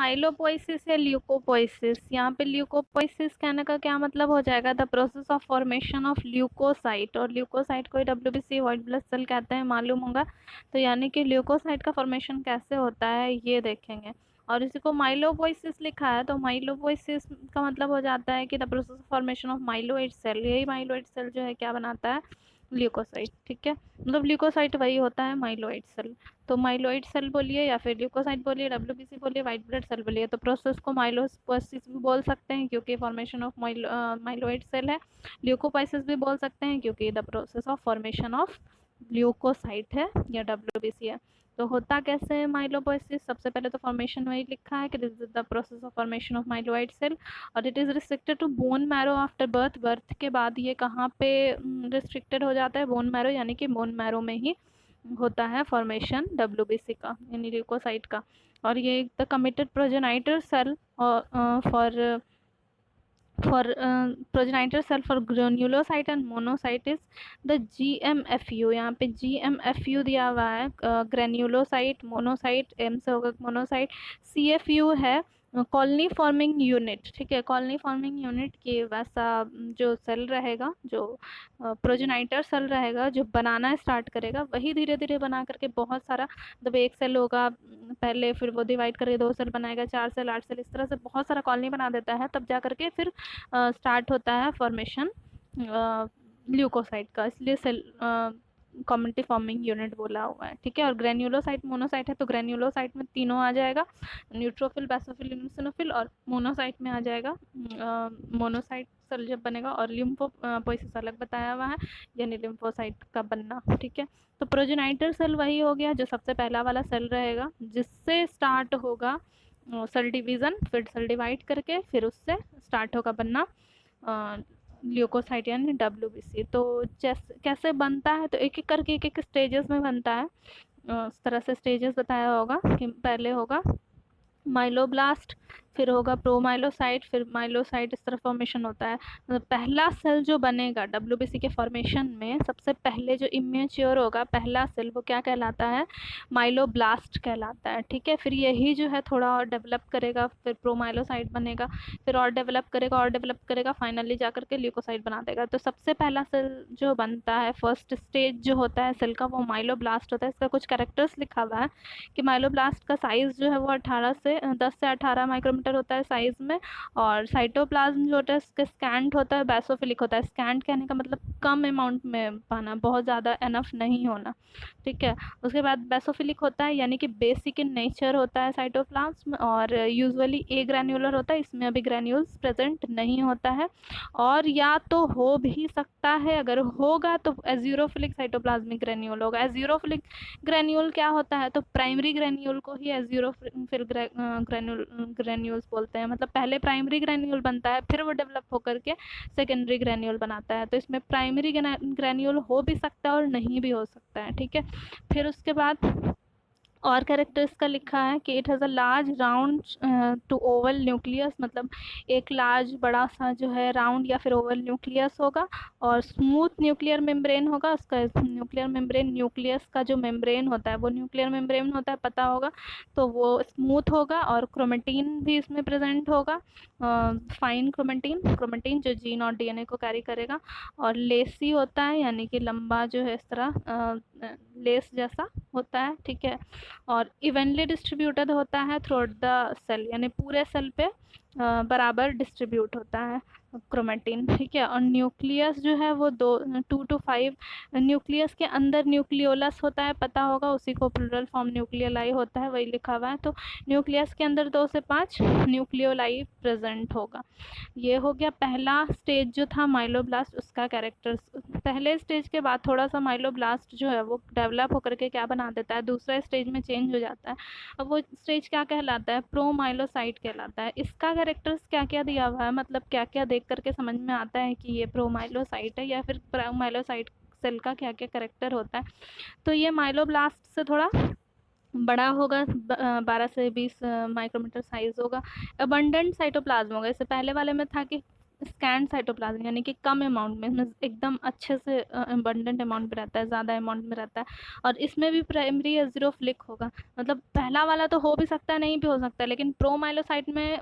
माइलोपोइसिस या ल्यूकोपोइसिस। यहाँ पे ल्यूकोपोइसिस कहने का क्या मतलब हो जाएगा, the process of formation of leucocyte, और ल्यूकोसाइट को डब्ल्यूबीसी व्हाइट ब्लड सेल कहते हैं, मालूम होगा। तो यानी कि ल्यूकोसाइट का फॉर्मेशन कैसे होता है ये देखेंगे। और इसी को माइलोपोइसिस लिखा है, तो माइलोपोइसिस का मतलब हो जाता है कि the process of formation of myeloid cell, यही माइलोइड सेल जो है क्या बनाता है, ल्यूकोसाइट। ठीक है, मतलब ल्यूकोसाइट वही होता है माइलोइड सेल। तो माइलोइड सेल बोलिए या फिर ल्यूकोसाइट बोलिए, डब्ल्यूबीसी बोलिए, वाइट ब्लड सेल बोलिए, तो प्रोसेस को माइलोपोइसिस भी बोल सकते हैं क्योंकि फॉर्मेशन ऑफ माइलोइड सेल है। ल्यूकोपाइसिस भी बोल सकते हैं क्योंकि the process of formation of leucocyte है या डब्ल्यूबीसी है। तो होता कैसे है माइलोपोइसिस, सबसे पहले तो फॉर्मेशन वही लिखा है कि this is the process of formation of myeloid cell, और it is restricted to bone marrow after birth. Birth के बाद ये कहाँ पे रिस्ट्रिक्टेड हो जाता है, बोन मैरो, यानी कि बोन मैरो में ही होता है फॉर्मेशन डब्ल्यूबीसी का यानी ल्यूकोसाइट का। और ये the committed progenitor cell for progenitor cell for granulocyte and monocyte is the GMFU। यहाँ पे GMFU दिया हुआ है, ग्रेन्यूलोसाइट, मोनोसाइट, M से होगा मोनोसाइट, CFU है कॉलोनी फॉर्मिंग यूनिट। ठीक है, कॉलोनी फॉर्मिंग यूनिट के वैसा जो सेल रहेगा, जो प्रोजेनाइटर सेल रहेगा, जो बनाना स्टार्ट करेगा, वही धीरे धीरे बना करके बहुत सारा, जब एक सेल होगा पहले, फिर वो डिवाइड करके 2 सेल बनाएगा, 4 सेल, 8 सेल, इस तरह से बहुत सारा कॉलोनी बना देता है, तब जा करके फिर स्टार्ट होता है फॉर्मेशन ल्यूकोसाइट का, इसलिए सेल कम्युनिटी फॉर्मिंग यूनिट बोला हुआ है। ठीक है, और ग्रेन्यूलोसाइट मोनोसाइट है, तो ग्रेन्यूलोसाइट में तीनों आ जाएगा, न्यूट्रोफिल, बेसोफिल, इसिनोफिल, और मोनोसाइट में आ जाएगा मोनोसाइट सेल जब बनेगा, और लिम्फोपोइसिस अलग बताया हुआ है, यानी लिम्फोसाइट का बनना। ठीक है, तो प्रोजेनाइटर सेल वही हो गया जो सबसे पहला वाला सेल रहेगा, जिससे स्टार्ट होगा सेल डिवीज़न, फिर सेल डिवाइड करके फिर उससे स्टार्ट होगा बनना ल्यूकोसाइट यानी डब्ल्यूबीसी। तो कैसे बनता है, तो एक एक करके एक एक स्टेजेस में बनता है। इस तरह से स्टेजेस बताया होगा कि पहले होगा माइलोब्लास्ट, फिर होगा प्रोमाइलोसाइट, फिर माइलोसाइट, इस तरह फॉर्मेशन होता है। मतलब पहला सेल जो बनेगा डब्ल्यूबीसी के फॉर्मेशन में, सबसे पहले जो इमेच्योर होगा पहला सेल, वो क्या कहलाता है, माइलोब्लास्ट कहलाता है। ठीक है, फिर यही जो है थोड़ा और डेवलप करेगा, फिर प्रोमाइलोसाइट बनेगा, फिर और डेवलप करेगा और डेवलप करेगा, फाइनली जाकर के ल्यूकोसाइट बना देगा। तो सबसे पहला सेल जो बनता है, फर्स्ट स्टेज जो होता है सेल का, वो माइलोब्लास्ट होता है। इसका कुछ कैरेक्टर्स लिखा हुआ है कि माइलोब्लास्ट का साइज जो है वो 10 से 18 माइक्रोमीटर होता है साइज में, और साइटोप्लाज्म जो होता है इसका स्कैंट होता है, बेसोफिलिक होता है। स्कैंट कहने का मतलब कम अमाउंट में पाना, बहुत ज़्यादा एनफ नहीं होना। ठीक है, उसके बाद बेसोफिलिक होता है, यानी कि बेसिक इन नेचर होता है साइटोप्लाज्म, और यूजुअली ए ग्रैन्युलर होता है, इसमें अभी ग्रैन्यूल्स प्रेजेंट नहीं होता है, और या तो हो भी सकता है, अगर होगा तो एज़्यूरोफिलिक साइटोप्लाज्मिक ग्रैन्यूल होगा। एज़्यूरोफिलिक ग्रैन्यूल क्या होता है, तो प्राइमरी ग्रैन्यूल को ही एज़्यूरोफिल ग्रैन्यूल्स बोलते हैं। मतलब पहले प्राइमरी ग्रैन्यूल बनता है, फिर वो डेवलप होकर के सेकेंडरी ग्रैन्यूल बनाता है। तो इसमें प्राइमरी ग्रैन्यूल हो भी सकता है और नहीं भी हो सकता है। ठीक है, फिर उसके बाद और कैरेक्टर्स का लिखा है कि it has a large round to Oval nucleus, मतलब एक लार्ज बड़ा सा जो है राउंड या फिर ओवल न्यूक्लियस होगा, और स्मूथ न्यूक्लियर मेम्ब्रेन होगा। उसका न्यूक्लियर मेम्ब्रेन, न्यूक्लियस का जो मेम्ब्रेन होता है वो न्यूक्लियर मेम्ब्रेन होता है, पता होगा, तो वो स्मूथ होगा, और क्रोमेटिन भी इसमें प्रेजेंट होगा, फाइन क्रोमेटिन जो जीन और डीएनए को कैरी करेगा, और लेसी होता है, यानी कि लंबा जो है इस तरह लेस जैसा होता है। ठीक है, और इवेंटली डिस्ट्रीब्यूटेड होता है थ्रू आउट द सेल, यानी पूरे सेल पे बराबर डिस्ट्रीब्यूट होता है क्रोमेटिन। ठीक है, और न्यूक्लियस जो है वो 2 to 5, न्यूक्लियस के अंदर न्यूक्लियोलस होता है, पता होगा, उसी को प्लूरल फॉर्म न्यूक्लियोलाई होता है, वही लिखा हुआ है। तो न्यूक्लियस के अंदर 2 से 5 न्यूक्लियोलाई प्रेजेंट होगा। ये हो गया पहला स्टेज जो था माइलोब्लास्ट, उसका कैरेक्टर्स। पहले स्टेज के बाद थोड़ा सा माइलोब्लास्ट जो है वो डेवलप होकर के क्या बना देता है, दूसरा स्टेज में चेंज हो जाता है। अब वो स्टेज क्या कहलाता है, प्रोमाइलोसाइट कहलाता है। इसका कैरेक्टर्स क्या क्या दिया हुआ है, मतलब क्या क्या देख करके समझ में आता है कि ये प्रोमाइलोसाइट है या फिर प्रोमाइलोसाइट सेल का क्या क्या कैरेक्टर होता है। तो ये माइलोब्लास्ट से थोड़ा बड़ा होगा, 12 से 20 माइक्रोमीटर साइज होगा। अबंडेंट साइटोप्लाज्म होगा, इससे पहले वाले में था कि स्कैंड साइटोप्लाज्म यानी कि कम अमाउंट में एकदम अच्छे से अबंडेंट अमाउंट में रहता है, ज़्यादा अमाउंट में रहता है। और इसमें भी प्राइमरी एज़िरोफिलिक होगा, मतलब पहला वाला तो हो भी सकता है, नहीं भी हो सकता है, लेकिन प्रोमाइलोसाइट में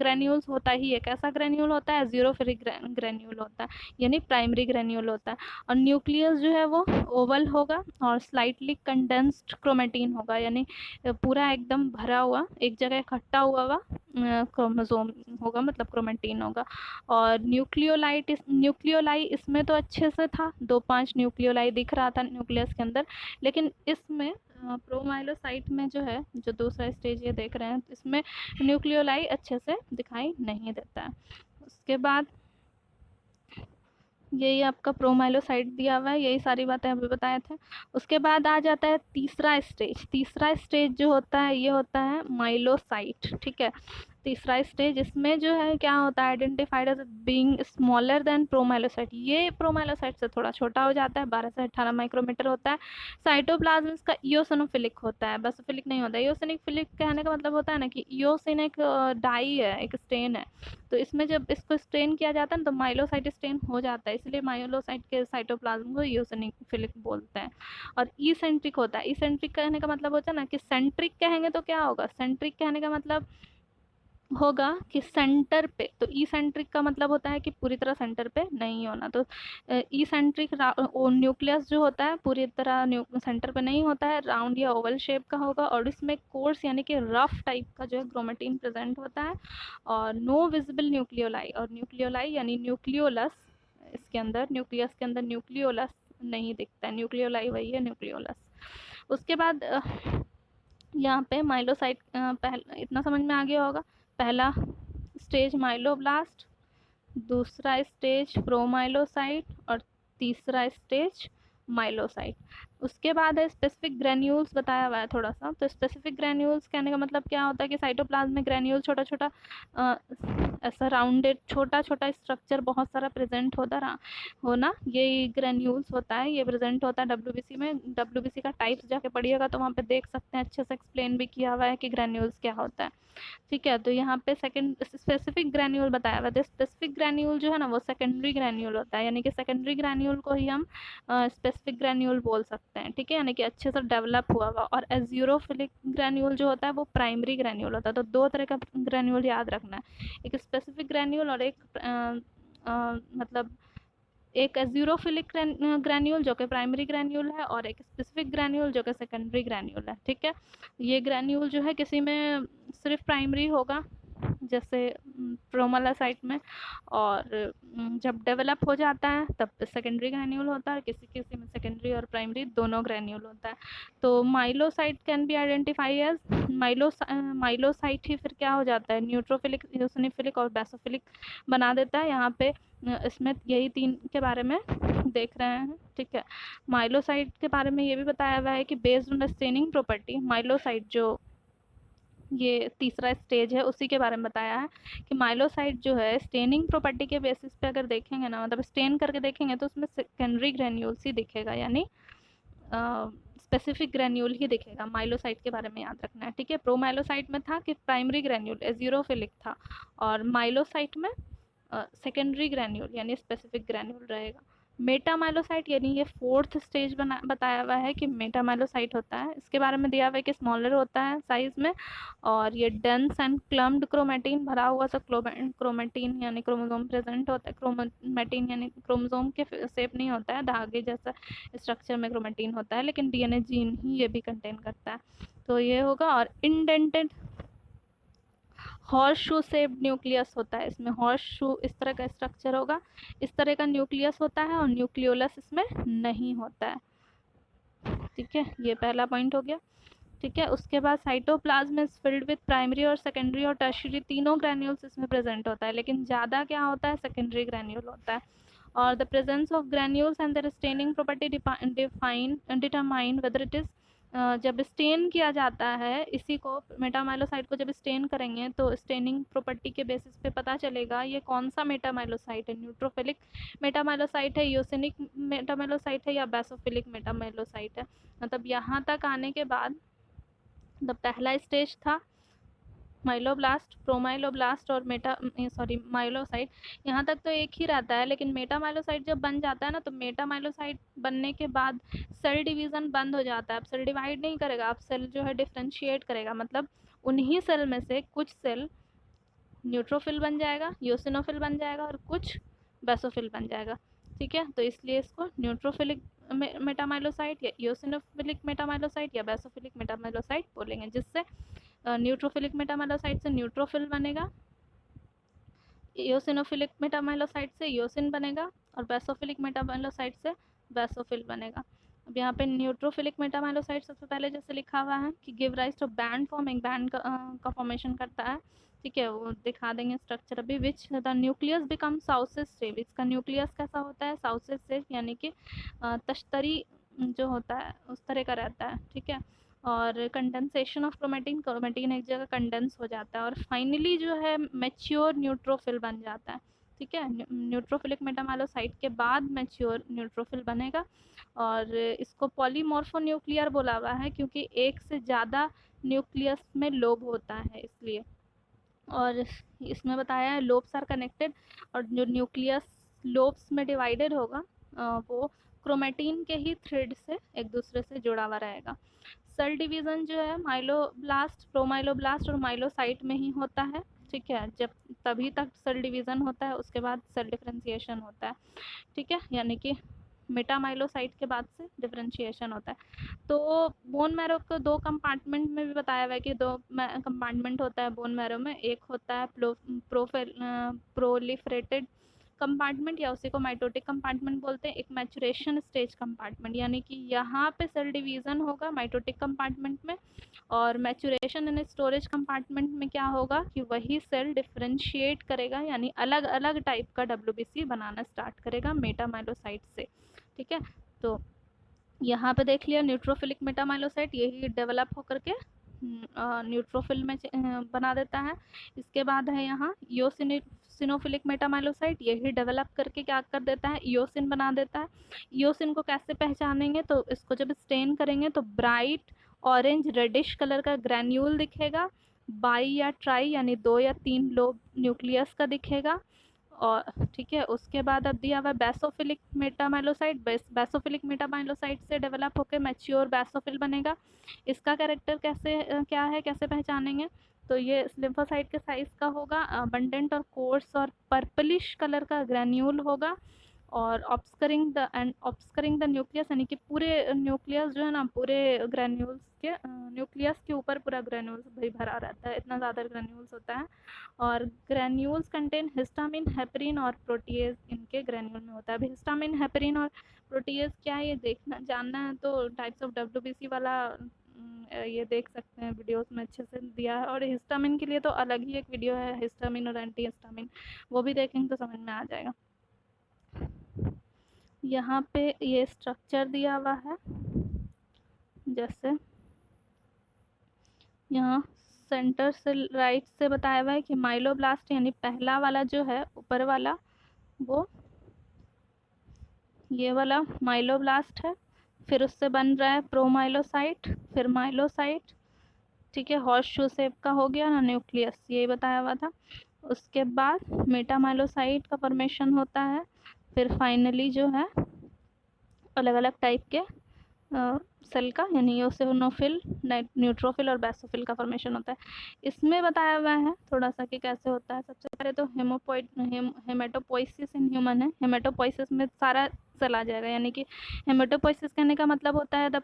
ग्रेन्यूल्स होता ही है। कैसा ग्रेन्यूल होता है? एज़िरोफिलिक ग्रेन्यूल होता है, यानी प्राइमरी ग्रेन्यूल होता है। और न्यूक्लियस जो है वो ओवल होगा और स्लाइटली कंडेंस्ड क्रोमेटिन होगा, यानी पूरा एकदम भरा हुआ, एक जगह इकट्ठा हुआ क्रोमोसोम होगा, मतलब क्रोमेटिन होगा। और न्यूक्लियोलाई इसमें तो अच्छे से था, 2-5 न्यूक्लियोलाई दिख रहा था न्यूक्लियस के अंदर, लेकिन इसमें प्रोमाइलोसाइट में जो है, जो दूसरा स्टेज ये देख रहे हैं, इसमें न्यूक्लियोलाई अच्छे से दिखाई नहीं देता है। उसके बाद यही आपका प्रोमाइलोसाइट दिया हुआ है, यही सारी बातें अभी बताए थे। उसके बाद आ जाता है तीसरा स्टेज। तीसरा स्टेज जो होता है ये होता है माइलोसाइट, ठीक है। तीसरा स्टेज, इसमें जो है क्या होता है, identified as being smaller than promyelocyte. ये प्रोमाइलोसाइट से थोड़ा छोटा हो जाता है, 12 से 18 माइक्रोमीटर होता है। साइटोप्लाज्म इसका इओसिनोफिलिक होता है, बेसोफिलिक नहीं होता है। इओसिनोफिलिक कहने का मतलब होता है ना कि इओसिन एक डाई है, एक स्टेन है, तो इसमें जब इसको स्ट्रेन किया जाता है ना तो माइलोसाइट स्ट्रेन हो जाता है, इसलिए माइलोसाइट के साइटोप्लाज्म को इओसिनोफिलिक बोलते हैं। और इसेंट्रिक होता है। इसेंट्रिक कहने का मतलब होता है ना कि सेंट्रिक कहेंगे तो क्या होगा, सेंट्रिक कहने का मतलब होगा कि सेंटर पे, तो ई सेंट्रिक का मतलब होता है कि पूरी तरह सेंटर पे नहीं होना। तो ई सेंट्रिक न्यूक्लियस जो होता है पूरी तरह सेंटर पे नहीं होता है, राउंड या ओवल शेप का होगा, और इसमें कोर्स यानी कि रफ टाइप का जो है क्रोमेटिन प्रेजेंट होता है। और नो विजिबल न्यूक्लियोलाई, और न्यूक्लियोलाई यानी न्यूक्लियोलस, इसके अंदर न्यूक्लियस के अंदर न्यूक्लियोलस नहीं दिखता है, न्यूक्लियोलाई वही है, न्यूक्लियोलस। उसके बाद यहाँ पे माइलोसाइट, पहले इतना समझ में आ गया होगा। पहला स्टेज माइलोब्लास्ट, दूसरा स्टेज प्रोमाइलोसाइट, और तीसरा स्टेज माइलोसाइट। उसके बाद है स्पेसिफिक ग्रेन्यूल्स, बताया हुआ है थोड़ा सा। तो स्पेसिफिक ग्रेन्यूल्स कहने का मतलब क्या होता है कि साइटोप्लाज्म में ग्रेन्यूल छोटा छोटा ऐसा राउंडेड छोटा छोटा स्ट्रक्चर बहुत सारा प्रेजेंट होना, ये ग्रेन्यूल्स होता है, ये प्रेजेंट होता है डब्ल्यूबीसी में। डब्ल्यूबीसी का टाइप्स जाके पढ़िएगा तो वहाँ पे देख सकते हैं, अच्छे से एक्सप्लेन भी किया हुआ है कि ग्रेन्यूल्स क्या होता है, ठीक है। तो यहाँ पे सेकंड स्पेसिफिक ग्रेन्यूल बताया हुआ है। स्पेसिफिक ग्रेन्यूल जो है ना वो सेकेंडरी ग्रेन्यूल होता है, यानी कि सेकेंडरी ग्रेन्यूल को ही हम स्पेसिफिक ग्रेन्यूल बोल सकते हैं, ठीक है, यानी कि अच्छे से डेवलप हुआ हुआ। और एज़्यूरोफिलिक ग्रेन्यूल जो होता है वो प्राइमरी ग्रेन्यूल होता है। तो दो तरह का ग्रेन्यूल याद रखना है, एक स्पेसिफिक ग्रेन्यूल और एक मतलब एक एज़्यूरोफिलिक ग्रेन्यूल जो कि प्राइमरी ग्रेन्यूल है, और एक स्पेसिफिक ग्रेन्यूल जो कि सेकेंडरी ग्रेन्यूल है, ठीक है। ये ग्रेन्यूल जो है किसी में सिर्फ प्राइमरी होगा, जैसे प्रोमालासाइट में, और जब डेवलप हो जाता है तब सेकेंडरी ग्रेन्यूल होता है, किसी किसी में सेकेंडरी और प्राइमरी दोनों ग्रेन्यूल होता है। तो माइलोसाइट कैन बी आइडेंटिफाई एज माइलोसाइट ही फिर क्या हो जाता है, न्यूट्रोफिलिक, इओसिनोफिलिक और बेसोफिलिक बना देता है। यहाँ पे इसमें यही 3 के बारे में देख रहे हैं, ठीक है। माइलोसाइट के बारे में ये भी बताया हुआ है कि based on the staining property, myelocyte जो ये तीसरा स्टेज है उसी के बारे में बताया है कि माइलोसाइट जो है स्टेनिंग प्रॉपर्टी के बेसिस पे अगर देखेंगे ना, मतलब स्टेन करके देखेंगे तो उसमें सेकेंडरी ग्रेन्यूल्स ही दिखेगा, यानी स्पेसिफिक ग्रेन्यूल ही दिखेगा। माइलोसाइट के बारे में याद रखना है, ठीक है। प्रोमाइलोसाइट में था कि प्राइमरी ग्रेन्यूल एज़्यूरोफिलिक था, और माइलोसाइट में सेकेंडरी ग्रेन्यूल यानी स्पेसिफिक ग्रेन्यूल रहेगा। मेटामाइलोसाइट यानी ये फोर्थ स्टेज बताया हुआ है कि मेटामाइलोसाइट होता है। इसके बारे में दिया हुआ है कि स्मॉलर होता है साइज में, और ये डेंस एंड क्लम्प्ड क्रोमेटिन भरा हुआ सा क्रोमेटिन यानी क्रोमोसोम प्रेजेंट होता है। क्रोमेटिन यानी क्रोमोसोम के शेप नहीं होता है, धागे जैसा स्ट्रक्चर में क्रोमेटिन होता है, लेकिन डीएनए जीन ही ये भी कंटेन करता है। तो ये होगा। और indented horse shoe shaped nucleus होता है, इसमें हॉर्स शू इस तरह का स्ट्रक्चर होगा, इस तरह का न्यूक्लियस होता है, और न्यूक्लियोलस इसमें नहीं होता है, ठीक है। ये पहला पॉइंट हो गया, ठीक है। उसके बाद cytoplasm is filled with primary और सेकेंडरी और टर्शियरी तीनों ग्रैन्यूल्स इसमें प्रेजेंट होता है, लेकिन ज़्यादा क्या होता है, सेकेंडरी ग्रैन्यूल होता है। और the presence of granules and their staining property determine whether it is, जब स्टेन किया जाता है इसी को, मेटामाइलोसाइट को जब स्टेन करेंगे तो स्टेनिंग प्रॉपर्टी के बेसिस पे पता चलेगा ये कौन सा मेटामाइलोसाइट है, न्यूट्रोफिलिक मेटामाइलोसाइट है, यूसेनिक मेटामाइलोसाइट है, या बेसोफिलिक मेटामाइलोसाइट है। मतलब यहाँ तक आने के बाद, मतलब पहला स्टेज था माइलोब्लास्ट, प्रोमाइलोब्लास्ट और माइलोसाइट, यहाँ तक तो एक ही रहता है, लेकिन मेटामाइलोसाइट जब बन जाता है ना, तो मेटामाइलोसाइट बनने के बाद सेल डिवीज़न बंद हो जाता है। अब सेल डिवाइड नहीं करेगा, अब सेल जो है डिफ्रेंशिएट करेगा, मतलब उन्हीं सेल में से कुछ सेल न्यूट्रोफिल बन जाएगा, यूसिनोफिल बन जाएगा और कुछ बेसोफिल बन जाएगा। ठीक है, तो इसलिए इसको न्यूट्रोफिलिक मेटामाइलोसाइट या यूसिनोफिलिक मेटामाइलोसाइट या बेसोफिलिक मेटामाइलोसाइट बोलेंगे, जिससे न्यूट्रोफिलिक मेटामाइलोसाइट से न्यूट्रोफिल बनेगा, ईओसिनोफिलिक मेटामाइलोसाइट से ईओसिन बनेगा और बेसोफिलिक मेटामाइलोसाइट से बेसोफिल बनेगा। अब यहाँ पे न्यूट्रोफिलिक मेटामाइलोसाइट सबसे पहले जैसे लिखा हुआ है कि give rise to band forming, band का फॉर्मेशन करता है। ठीक है, वो दिखा देंगे स्ट्रक्चर अभी। Which the nucleus become sausage shape, इसका न्यूक्लियस कैसा होता है, साउसेज शेप, यानी कि तश्तरी जो होता है उस तरह का रहता है। ठीक है, और कंडेंसेशन ऑफ क्रोमेटिन, क्रोमेटिन एक जगह कंडेंस हो जाता है और फाइनली जो है मैच्योर न्यूट्रोफिल बन जाता है। ठीक है, न्यूट्रोफिलिक मेटामाइलोसाइट के बाद मैच्योर न्यूट्रोफिल बनेगा और इसको पॉलीमॉर्फोन्यूक्लियर बोला हुआ है, क्योंकि एक से ज़्यादा न्यूक्लियस में लोब होता है इसलिए। और इसमें बताया है लोब्स आर कनेक्टेड, और जो न्यूक्लियस लोब्स में डिवाइडेड होगा वो क्रोमेटिन के ही थ्रेड से एक दूसरे से जुड़ा हुआ रहेगा। सेल डिवीज़न जो है माइलोब्लास्ट, प्रोमाइलोब्लास्ट और माइलोसाइट में ही होता है। ठीक है, जब तभी तक सेल डिवीज़न होता है, उसके बाद सेल डिफरेंशिएशन होता है। ठीक है, यानी कि मेटामाइलोसाइट के बाद से डिफरेंशिएशन होता है। तो बोन मैरो को दो कंपार्टमेंट में भी बताया हुआ है कि दो कंपार्टमेंट होता है बोन मैरो में। एक होता है प्रोलिफरेटेड कंपार्टमेंट या उसी को माइटोटिक कंपार्टमेंट बोलते हैं। एक मैचुरेशन स्टेज कंपार्टमेंट, यानी कि यहाँ पे सेल डिवीज़न होगा माइटोटिक कंपार्टमेंट में, और मैचुरेशन एंड स्टोरेज कंपार्टमेंट में क्या होगा कि वही सेल डिफरेंशिएट करेगा, यानी अलग अलग टाइप का WBC बनाना स्टार्ट करेगा मेटामाइलोसाइट से। ठीक है, तो यहाँ पे देख लिया न्यूट्रोफिलिक मेटामाइलोसाइट यही डेवलप होकर के न्यूट्रोफिल में बना देता है। इसके बाद है यहाँ ईओसिनोफिलिक मेटामाइलोसाइट, यही डेवलप करके क्या कर देता है, ईओसिन बना देता है। ईओसिन को कैसे पहचानेंगे, तो इसको जब स्टेन करेंगे तो ब्राइट ऑरेंज रेडिश कलर का ग्रैन्यूल दिखेगा, बाई या ट्राई यानी 2 या 3 लोब न्यूक्लियस का दिखेगा। और ठीक है, उसके बाद अब दिया हुआ बेसोफिलिक मेटामाइलोसाइट, बेसोफिलिक मेटामाइलोसाइट से डेवलप होकर मैच्योर बेसोफिल बनेगा। इसका कैरेक्टर कैसे क्या है, कैसे पहचानेंगे, तो ये लिम्फोसाइट के साइज का होगा, अबंडेंट और कोर्स और पर्पलिश कलर का ग्रैन्यूल होगा, और ऑब्स्करिंग द न्यूक्लियस, यानी कि पूरे न्यूक्लियस जो है ना, पूरे ग्रैन्यूल्स के न्यूक्लियस के ऊपर पूरा ग्रैन्यूल्स भाई भरा रहता है, इतना ज़्यादा ग्रैन्यूल्स होता है। और ग्रैन्यूल्स कंटेन हिस्टामिन, हेपरिन और प्रोटीएज इनके ग्रैन्यूल में होता है। अभी हिस्टामिन, हेपरिन और प्रोटीएज क्या है ये देखना जानना है तो टाइप्स ऑफ WBC वाला ये देख सकते हैं, वीडियोस में अच्छे से दिया है। और हिस्टामिन के लिए तो अलग ही एक वीडियो है, हिस्टामिन और एंटी हिस्टामिन, वो भी देखेंगे तो समझ में आ जाएगा। यहाँ पे ये स्ट्रक्चर दिया हुआ है, जैसे यहाँ सेंटर से राइट से बताया हुआ है कि माइलोब्लास्ट यानी पहला वाला जो है ऊपर वाला, वो ये वाला माइलोब्लास्ट है, फिर उससे बन रहा है प्रोमाइलोसाइट, फिर माइलोसाइट। ठीक है, हॉर्स शू शेप का हो गया ना न्यूक्लियस, यही बताया हुआ था। उसके बाद मेटामाइलोसाइट का फॉर्मेशन होता है, फिर फाइनली जो है अलग अलग टाइप के सेल का, यानी ईओसिनोफिल, न्यूट्रोफिल और बेसोफिल का फॉर्मेशन होता है। इसमें बताया हुआ है थोड़ा सा कि कैसे होता है। सबसे पहले तो हेमेटोपोइसिस इन ह्यूमन है। हेमेटोपोइसिस में सारा सेल आ जाएगा, यानी कि हेमेटोपोइसिस कहने का मतलब होता है the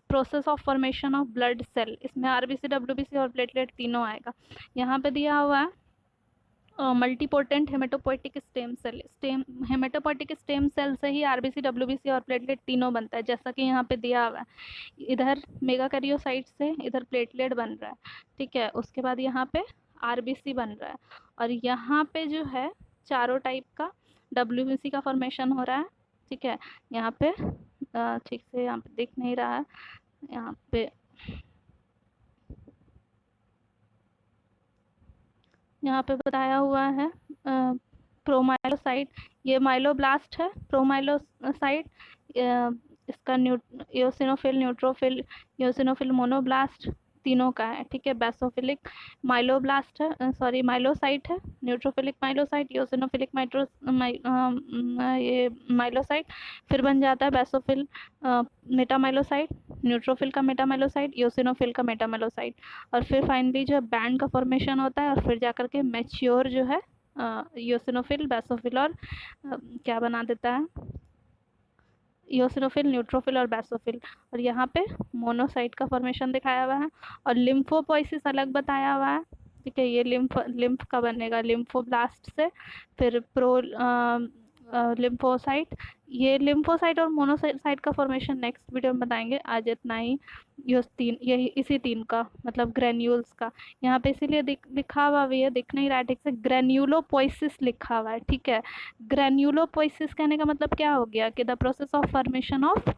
process of formation of blood cell. इसमें RBC, WBC और प्लेटलेट तीनों आएगा। यहाँ पे दिया हुआ है multipotent haematopoietic haematopoietic stem cell से ही RBC, WBC और प्लेटलेट तीनों बनता है, जैसा कि यहाँ पे दिया हुआ है। इधर मेगाकैरियोसाइट से इधर प्लेटलेट बन रहा है। ठीक है, उसके बाद यहाँ पे RBC बन रहा है, और यहाँ पे जो है चारों टाइप का WBC का फॉर्मेशन हो रहा है। ठीक है, यहाँ पे ठीक से यहाँ पे दिख नहीं रहा है, यहाँ पे बताया हुआ है प्रोमाइलोसाइट, ये माइलोब्लास्ट है। प्रोमाइलोसाइट इसका ईओसिनोफिल, न्यूट्रोफिल, ईओसिनोफिल मोनोब्लास्ट तीनों का है, ठीक है। बेसोफिलिक माइलोब्लास्ट है, सॉरी माइलोसाइट है, न्यूट्रोफिलिक माइलोसाइट, योसिनोफिलिक ये माइलोसाइट, फिर बन जाता है बेसोफिल मेटामाइलोसाइट, न्यूट्रोफिल का मेटामाइलोसाइट, योसिनोफिल का मेटामाइलोसाइट, और फिर फाइनली जो बैंड का फॉर्मेशन होता है और फिर जाकर के मैच्योर जो है योसिनोफिल, बेसोफिल और क्या बना देता है, ईओसिनोफिल, न्यूट्रोफिल और बेसोफिल। और यहाँ पे मोनोसाइट का फॉर्मेशन दिखाया हुआ है और लिम्फोपोइसिस अलग बताया हुआ है, ठीक है। ये लिम्फ का बनेगा लिम्फोब्लास्ट से, फिर लिम्फोसाइट। ये लिम्फोसाइट और मोनोसाइट का फॉर्मेशन नेक्स्ट वीडियो में बताएंगे, आज इतना ही। ये तीन, यही इसी तीन का मतलब ग्रेन्यूल्स का यहाँ पे इसीलिए लिखा हुआ भी है, दिख नहीं रहा है ठीक से, ग्रेन्यूलोपोइसिस लिखा हुआ है, ठीक है। ग्रेन्यूलोपोइसिस कहने का मतलब क्या हो गया कि the process of formation of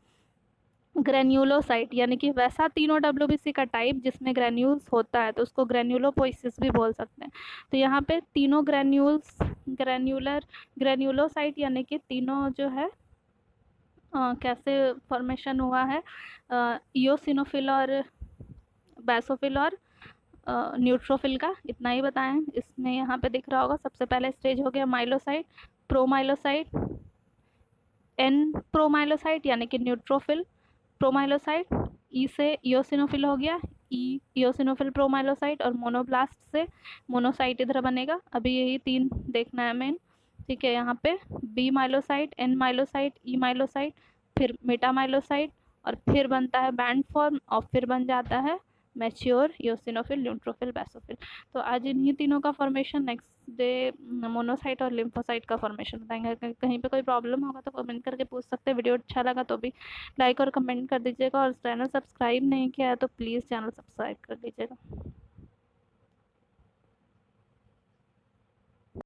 granulocyte, यानी कि वैसा तीनों डब्ल्यूबीसी का टाइप जिसमें ग्रेन्यूल्स होता है तो उसको ग्रेन्यूलोपोइसिस भी बोल सकते हैं। तो यहाँ पे तीनों ग्रेन्यूलोसाइट यानी कि तीनों जो है कैसे फॉर्मेशन हुआ है, इओसिनोफिल और बेसोफिल और न्यूट्रोफिल का, इतना ही बताएं। इसमें यहाँ पे दिख रहा होगा, सबसे पहले स्टेज हो गया माइलोसाइट, प्रोमाइलोसाइट, एन प्रोमाइलोसाइट यानी कि न्यूट्रोफिल, प्रोमाइलोसाइट, ई से इओसिनोफिल हो गया, ई इओसिनोफिल प्रोमाइलोसाइट, और मोनोब्लास्ट से मोनोसाइट इधर बनेगा। अभी यही तीन देखना है मेन, ठीक है। यहाँ पे बी माइलोसाइट, एन माइलोसाइट, ई माइलोसाइट, फिर मेटामाइलोसाइट, और फिर बनता है बैंड फॉर्म और फिर बन जाता है मैच्योर इओसिनोफिल, न्यूट्रोफिल, बेसोफिल। तो आज इन्हीं तीनों का फॉर्मेशन, नेक्स्ट डे मोनोसाइट और लिम्फोसाइट का फॉर्मेशन बताएंगे। कहीं पे कोई प्रॉब्लम होगा तो कमेंट करके पूछ सकते हैं। वीडियो अच्छा लगा तो भी लाइक और कमेंट कर दीजिएगा, और चैनल सब्सक्राइब नहीं किया है तो प्लीज़ चैनल सब्सक्राइब कर दीजिएगा।